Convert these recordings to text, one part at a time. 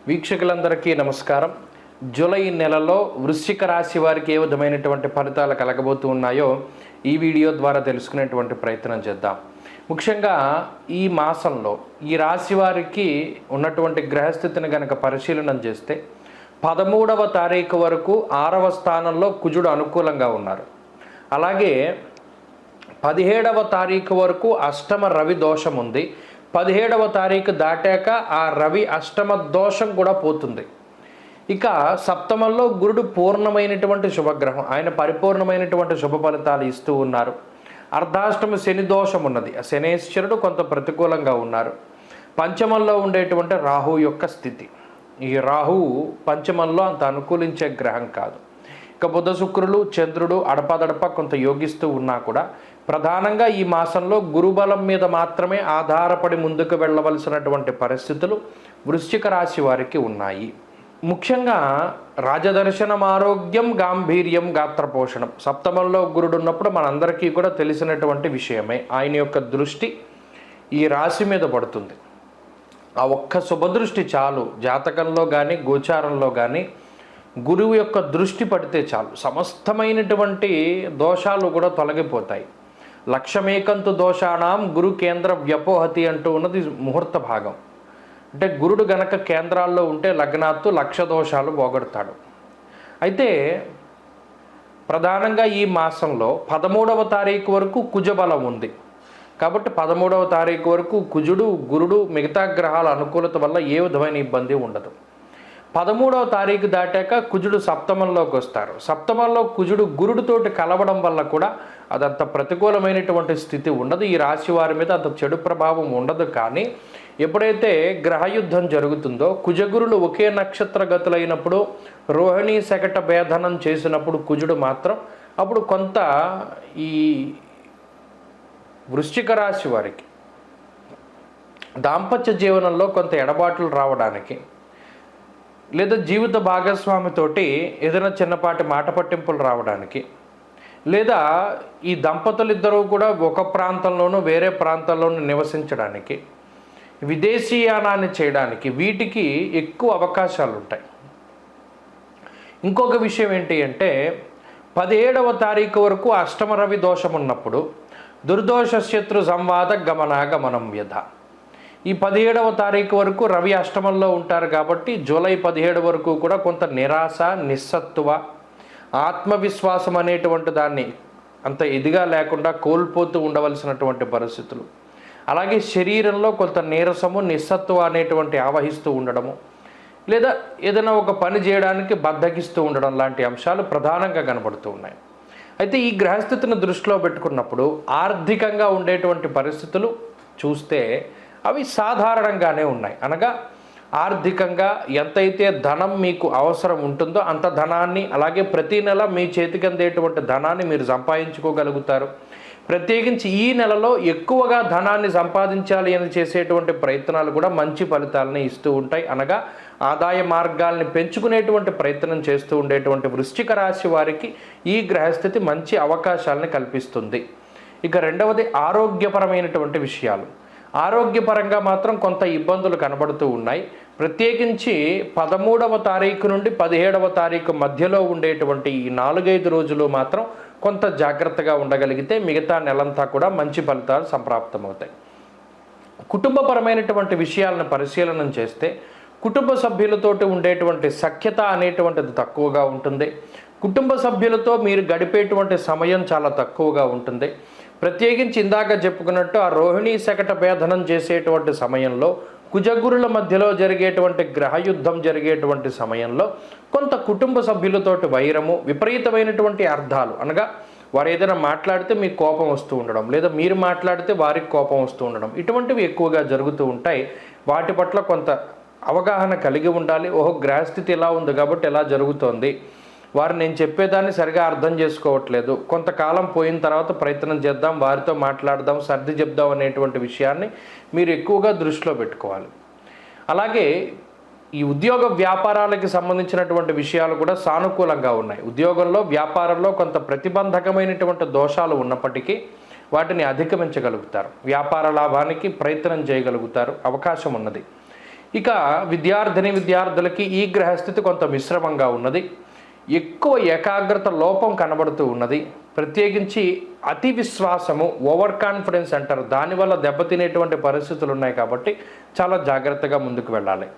వీక్షకులందరికీ నమస్కారం. జూలై నెలలో వృశ్చిక రాశి వారికి ఏ విధమైనటువంటి ఫలితాలు కలగబోతూ ఉన్నాయో ఈ వీడియో ద్వారా తెలుసుకునేటువంటి ప్రయత్నం చేద్దాం. ముఖ్యంగా ఈ మాసంలో ఈ రాశి వారికి ఉన్నటువంటి గ్రహస్థితిని కనుక పరిశీలన చేస్తే 13వ తారీఖు వరకు 6వ స్థానంలో కుజుడు అనుకూలంగా ఉన్నారు. అలాగే 17వ తారీఖు వరకు అష్టమ రవి దోషం ఉంది. 17వ తారీఖు దాటాక ఆ రవి అష్టమ దోషం కూడా పోతుంది. ఇక సప్తమంలో గురుడు పూర్ణమైనటువంటి శుభగ్రహం, ఆయన పరిపూర్ణమైనటువంటి శుభ ఫలితాలు ఇస్తూ ఉన్నారు. అర్ధాష్టమ శని దోషం ఉన్నది, శనేశ్వరుడు కొంత ప్రతికూలంగా ఉన్నారు. పంచమంలో ఉండేటువంటి రాహు యొక్క స్థితి, ఈ రాహువు పంచమంలో అంత అనుకూలించే గ్రహం కాదు. ఇక బుధ శుక్రులు చంద్రుడు అడపదడప కొంత యోగిస్తూ ఉన్నా కూడా ప్రధానంగా ఈ మాసంలో గురుబలం మీద మాత్రమే ఆధారపడి ముందుకు వెళ్ళవలసినటువంటి పరిస్థితులు వృశ్చిక రాశి వారికి ఉన్నాయి. ముఖ్యంగా రాజదర్శనం, ఆరోగ్యం, గాంభీర్యం, గాత్రపోషణం సప్తమంలో గురుడు ఉన్నప్పుడు మనందరికీ కూడా తెలిసినటువంటి విషయమే. ఆయన యొక్క దృష్టి ఈ రాశి మీద పడుతుంది. ఆ ఒక్క శుభదృష్టి చాలు. జాతకంలో కానీ గోచారంలో కానీ గురువు యొక్క దృష్టి పడితే చాలు, సమస్తమైనటువంటి దోషాలు కూడా తొలగిపోతాయి. లక్షమేకంతు దోషానాం గురు కేంద్ర వ్యపోహతి అంటూ ఉన్నది ముహూర్త భాగం. అంటే గురుడు గనక కేంద్రాల్లో ఉంటే లగ్నాత్తు లక్ష దోషాలు పోగొడతాడు. అయితే ప్రధానంగా ఈ మాసంలో 13వ తారీఖు వరకు కుజబలం ఉంది కాబట్టి 13వ తారీఖు వరకు కుజుడు, గురుడు, మిగతా గ్రహాల అనుకూలత వల్ల ఏ విధమైన ఇబ్బంది ఉండదు. 13వ తారీఖు దాటాక కుజుడు సప్తమంలోకి వస్తారు. సప్తమంలో కుజుడు గురుడితోటి కలవడం వల్ల కూడా అదంత ప్రతికూలమైనటువంటి స్థితి ఉండదు. ఈ రాశి వారి మీద అంత చెడు ప్రభావం ఉండదు. కానీ ఎప్పుడైతే గ్రహయుద్ధం జరుగుతుందో, కుజగురులు ఒకే నక్షత్ర గతులైనప్పుడు, రోహిణీ శకట భేదనం చేసినప్పుడు కుజుడు మాత్రం అప్పుడు కొంత ఈ వృశ్చిక రాశి వారికి దాంపత్య జీవనంలో కొంత ఎడబాట్లు రావడానికి, లేదా జీవిత భాగస్వామితోటి ఏదైనా చిన్నపాటి మాట పట్టింపులు రావడానికి, లేదా ఈ దంపతులిద్దరూ కూడా ఒక ప్రాంతంలోనూ వేరే ప్రాంతంలోనూ నివసించడానికి, విదేశీయానాన్ని చేయడానికి, వీటికి ఎక్కువ అవకాశాలు ఉంటాయి. ఇంకొక విషయం ఏంటి అంటే 17వ తారీఖు వరకు అష్టమ రవి దోషం ఉన్నప్పుడు దుర్దోష శత్రు సంవాద గమనాగమనం వ్యధ. ఈ 17వ తారీఖు వరకు రవి అష్టమంలో ఉంటారు కాబట్టి జూలై 17 వరకు కూడా కొంత నిరాశ, నిస్సత్తువ, ఆత్మవిశ్వాసం అనేటువంటి దాన్ని అంత ఇదిగా లేకుండా కోల్పోతూ ఉండవలసినటువంటి పరిస్థితులు, అలాగే శరీరంలో కొంత నీరసము, నిస్సత్తువ అనేటువంటి ఆవహిస్తూ ఉండడము, లేదా ఏదైనా ఒక పని చేయడానికి బద్ధకిస్తూ ఉండడం లాంటి అంశాలు ప్రధానంగా కనబడుతూ ఉన్నాయి. అయితే ఈ గ్రహస్థితిని దృష్టిలో పెట్టుకున్నప్పుడు ఆర్థికంగా ఉండేటువంటి పరిస్థితులు చూస్తే అవి సాధారణంగానే ఉన్నాయి. అనగా ఆర్థికంగా ఎంతైతే ధనం మీకు అవసరం ఉంటుందో అంత ధనాన్ని, అలాగే ప్రతి నెల మీ చేతికి అందేటువంటి ధనాన్ని మీరు సంపాదించుకోగలుగుతారు. ప్రత్యేకించి ఈ నెలలో ఎక్కువగా ధనాన్ని సంపాదించాలి అని చేసేటువంటి ప్రయత్నాలు కూడా మంచి ఫలితాలని ఇస్తూ ఉంటాయి. అనగా ఆదాయ మార్గాల్ని పెంచుకునేటువంటి ప్రయత్నం చేస్తూ ఉండేటువంటి వృశ్చిక రాశి వారికి ఈ గ్రహస్థితి మంచి అవకాశాలని కల్పిస్తుంది. ఇక రెండవది ఆరోగ్యపరమైనటువంటి విషయాలు. ఆరోగ్యపరంగా మాత్రం కొంత ఇబ్బందులు కనబడుతూ ఉన్నాయి. ప్రత్యేకించి 13వ తారీఖు నుండి 17వ తారీఖు మధ్యలో ఉండేటువంటి ఈ 4-5 రోజులు మాత్రం కొంత జాగ్రత్తగా ఉండగలిగితే మిగతా నెలంతా కూడా మంచి ఫలితాలు సంప్రాప్తమవుతాయి. కుటుంబపరమైనటువంటి విషయాలను పరిశీలన చేస్తే కుటుంబ సభ్యులతోటి ఉండేటువంటి సఖ్యత అనేటువంటిది తక్కువగా ఉంటుంది. కుటుంబ సభ్యులతో మీరు గడిపేటువంటి సమయం చాలా తక్కువగా ఉంటుంది. ప్రత్యేకించి ఇందాక చెప్పుకున్నట్టు ఆ రోహిణీ శకట భేదనం చేసేటువంటి సమయంలో, కుజగురుల మధ్యలో జరిగేటువంటి గ్రహయుద్ధం జరిగేటువంటి సమయంలో కొంత కుటుంబ సభ్యులతోటి వైరము, విపరీతమైనటువంటి అర్థాలు, అనగా వారు ఏదైనా మాట్లాడితే మీకు కోపం వస్తూ ఉండడం, లేదా మీరు మాట్లాడితే వారికి కోపం వస్తూ ఉండడం, ఇటువంటివి ఎక్కువగా జరుగుతూ ఉంటాయి. వాటి పట్ల కొంత అవగాహన కలిగి ఉండాలి. ఓహో, గ్రహస్థితి ఇలా ఉంది కాబట్టి ఎలా జరుగుతోంది, వారు నేను చెప్పేదాన్ని సరిగా అర్థం చేసుకోవట్లేదు, కొంతకాలం పోయిన తర్వాత ప్రయత్నం చేద్దాం, వారితో మాట్లాడదాం, సర్ది చెప్దాం అనేటువంటి విషయాన్ని మీరు ఎక్కువగా దృష్టిలో పెట్టుకోవాలి. అలాగే ఈ ఉద్యోగ వ్యాపారాలకి సంబంధించినటువంటి విషయాలు కూడా సానుకూలంగా ఉన్నాయి. ఉద్యోగంలో, వ్యాపారంలో కొంత ప్రతిబంధకమైనటువంటి దోషాలు ఉన్నప్పటికీ వాటిని అధిగమించగలుగుతారు. వ్యాపార లాభానికి ప్రయత్నం చేయగలుగుతారు, అవకాశం ఉన్నది. ఇక విద్యార్థులకి ఈ గ్రహస్థితి కొంత మిశ్రమంగా ఉన్నది. ఎక్కువ ఏకాగ్రత లోపం కనబడుతూ ఉన్నది. ప్రత్యేకించి అతి విశ్వాసము, ఓవర్ కాన్ఫిడెన్స్ అంటారు, దానివల్ల దెబ్బతినేటువంటి పరిస్థితులు ఉన్నాయి. కాబట్టి చాలా జాగ్రత్తగా ముందుకు వెళ్ళాలి.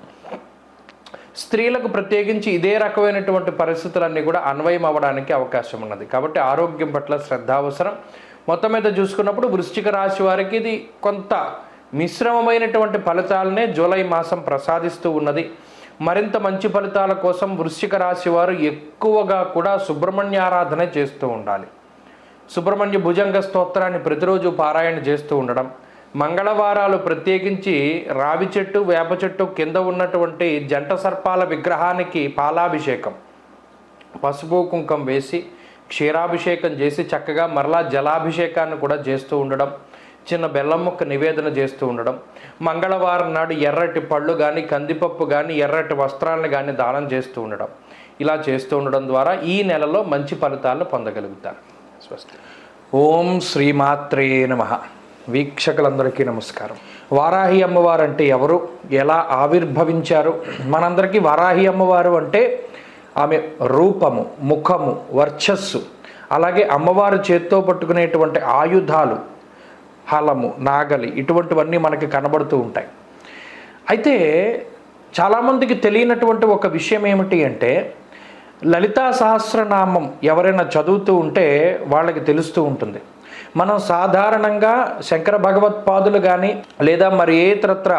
స్త్రీలకు ప్రత్యేకించి ఇదే రకమైనటువంటి పరిస్థితులన్నీ కూడా అన్వయం అవ్వడానికి అవకాశం ఉన్నది. కాబట్టి ఆరోగ్యం పట్ల శ్రద్ధ అవసరం. మొత్తం మీద చూసుకున్నప్పుడు వృశ్చిక రాశి వారికి ఇది కొంత మిశ్రమమైనటువంటి ఫలితాలనే జూలై మాసం ప్రసాదిస్తూ ఉన్నది. మరింత మంచి ఫలితాల కోసం వృశ్చిక రాశి వారు ఎక్కువగా కూడా సుబ్రహ్మణ్య ఆరాధన చేస్తూ ఉండాలి. సుబ్రహ్మణ్య భుజంగ స్తోత్రాన్ని ప్రతిరోజు పారాయణ చేస్తూ ఉండడం, మంగళవారాలు ప్రత్యేకించి రావి చెట్టు, వేప చెట్టు కింద ఉన్నటువంటి జంట సర్పాల విగ్రహానికి పాలాభిషేకం, పసుపు కుంకం వేసి క్షీరాభిషేకం చేసి చక్కగా మరలా జలాభిషేకాన్ని కూడా చేస్తూ ఉండడం, చిన్న బెల్లం ముక్క నివేదన చేస్తూ ఉండడం, మంగళవారం నాడు ఎర్రటి పళ్ళు కానీ, కందిపప్పు కానీ, ఎర్రటి వస్త్రాలను కానీ దానం చేస్తూ ఉండడం, ఇలా చేస్తూ ఉండడం ద్వారా ఈ నెలలో మంచి ఫలితాలను పొందగలుగుతారు. స్వస్తి. ఓం శ్రీమాత్రే నమః. వీక్షకులందరికీ నమస్కారం. వారాహి అమ్మవారు అంటే ఎవరు, ఎలా ఆవిర్భవించారు? మనందరికీ వారాహి అమ్మవారు అంటే ఆమె రూపము, ముఖము, వర్చస్సు, అలాగే అమ్మవారు చేత్తో పట్టుకునేటువంటి ఆయుధాలు, హలము, నాగలి, ఇటువంటివన్నీ మనకి కనబడుతూ ఉంటాయి. అయితే చాలామందికి తెలియనటువంటి ఒక విషయం ఏమిటి అంటే, లలితా సహస్రనామం ఎవరైనా చదువుతూ ఉంటే వాళ్ళకి తెలుస్తూ ఉంటుంది. మనం సాధారణంగా శంకర భగవత్పాదులు కానీ లేదా మరి ఏ ఇతరత్ర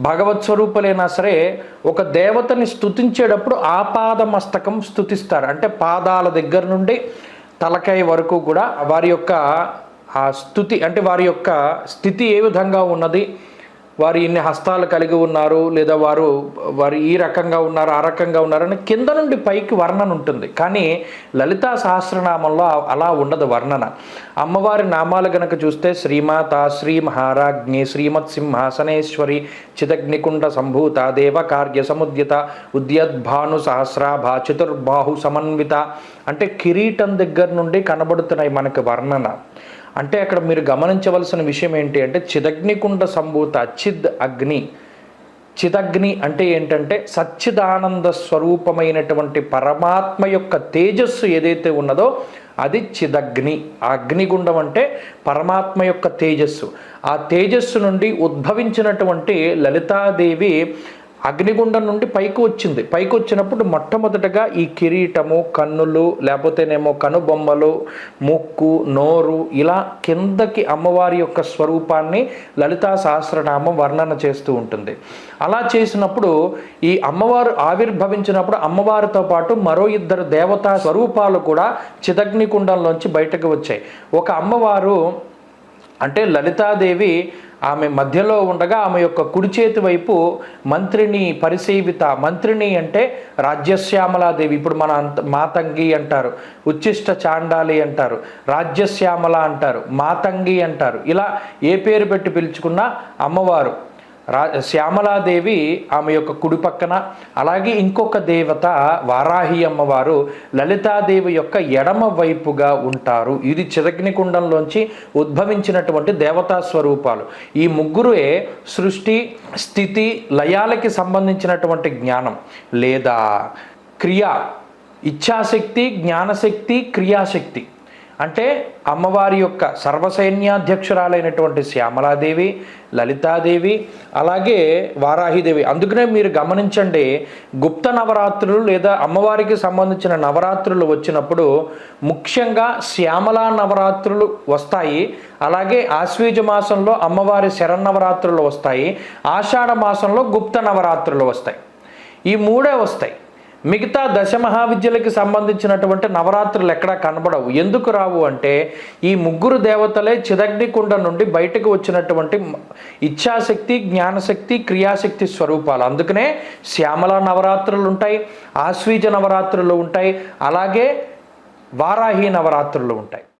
భగవత్ స్వరూపులైనా సరే ఒక దేవతని స్తుతించేటప్పుడు ఆపాద మస్తకం స్తుతిస్తారు. అంటే పాదాల దగ్గర నుండి తలకాయ వరకు కూడా వారి యొక్క ఆ స్తుతి, అంటే వారి యొక్క స్థితి ఏ విధంగా ఉన్నది, వారు ఇన్ని హస్తాలు కలిగి ఉన్నారు, లేదా వారు ఈ రకంగా ఉన్నారు, ఆ రకంగా ఉన్నారని కింద నుండి పైకి వర్ణన ఉంటుంది. కానీ లలితా సహస్రనామంలో అలా ఉండదు వర్ణన. అమ్మవారి నామాలు గనక చూస్తే శ్రీమాత, శ్రీ మహారాజ్ఞి, శ్రీమత్ సింహాసనేశ్వరి, చిదగ్నికుండ సంభూత, దేవకార్య సముద్యత, ఉద్యద్భాను సహస్రాభ, చతుర్బాహు సమన్విత, అంటే కిరీటం దగ్గర నుండి కనబడుతున్నాయి మనకి వర్ణన. అంటే అక్కడ మీరు గమనించవలసిన విషయం ఏంటి అంటే, చిదగ్నికుండ సంభూత, చిదగ్ని. చిదగ్ని అంటే ఏంటంటే సచ్చిదానంద స్వరూపమైనటువంటి పరమాత్మ యొక్క తేజస్సు ఏదైతే ఉన్నదో అది చిదగ్ని. ఆ అగ్నిగుండం అంటే పరమాత్మ యొక్క తేజస్సు. ఆ తేజస్సు నుండి ఉద్భవించినటువంటి లలితాదేవి అగ్నిగుండం నుండి పైకి వచ్చింది. పైకి వచ్చినప్పుడు మొట్టమొదటగా ఈ కిరీటము, కన్నులు, లేకపోతేనేమో కనుబొమ్మలు, ముక్కు, నోరు, ఇలా కిందకి అమ్మవారి యొక్క స్వరూపాన్ని లలితా సహస్రనామం వర్ణన చేస్తూ ఉంటుంది. అలా చేసినప్పుడు ఈ అమ్మవారు ఆవిర్భవించినప్పుడు అమ్మవారితో పాటు మరో ఇద్దరు దేవతా స్వరూపాలు కూడా చిదగ్నికుండంలోంచి బయటకు వచ్చాయి. ఒక అమ్మవారు అంటే లలితాదేవి ఆమె మధ్యలో ఉండగా ఆమె యొక్క కుడి చేతి వైపు మంత్రిని పరిసేవిత. మంత్రిని అంటే రాజ్యశ్యామలాదేవి. ఇప్పుడు మన మాతంగి అంటారు, ఉచ్చిష్ట చాండాలి అంటారు, రాజ్యశ్యామల అంటారు, మాతంగి అంటారు. ఇలా ఏ పేరు పెట్టి పిలుచుకున్నా అమ్మవారు శ్యామలాదేవి ఆమె యొక్క కుడి పక్కన, అలాగే ఇంకొక దేవత వారాహి అమ్మవారు లలితాదేవి యొక్క ఎడమ వైపుగా ఉంటారు. ఇది చిదగ్నికుండంలోంచి ఉద్భవించినటువంటి దేవతా స్వరూపాలు. ఈ ముగ్గురే సృష్టి, స్థితి, లయాలకి సంబంధించినటువంటి జ్ఞానం లేదా క్రియ, ఇచ్ఛాశక్తి, జ్ఞానశక్తి, క్రియాశక్తి. అంటే అమ్మవారి యొక్క సర్వసైన్యాధ్యక్షురాలైనటువంటి శ్యామలాదేవి, లలితాదేవి, అలాగే వారాహిదేవి. అందుకనే మీరు గమనించండి, గుప్త నవరాత్రులు లేదా అమ్మవారికి సంబంధించిన నవరాత్రులు వచ్చినప్పుడు ముఖ్యంగా శ్యామలా నవరాత్రులు వస్తాయి. అలాగే ఆశ్వీజ మాసంలో అమ్మవారి శరన్నవరాత్రులు వస్తాయి. ఆషాఢ మాసంలో గుప్త నవరాత్రులు వస్తాయి. ఈ మూడే వస్తాయి. మిగతా దశమహావిద్యలకి సంబంధించినటువంటి నవరాత్రులు ఎక్కడా కనబడవు. ఎందుకు రావు అంటే ఈ ముగ్గురు దేవతలే చిదగ్నికుండ నుండి బయటకు వచ్చినటువంటి ఇచ్ఛాశక్తి, జ్ఞానశక్తి, క్రియాశక్తి స్వరూపాలు. అందుకనే శ్యామల నవరాత్రులు ఉంటాయి, ఆశ్వీజ నవరాత్రులు ఉంటాయి, అలాగే వారాహి నవరాత్రులు ఉంటాయి.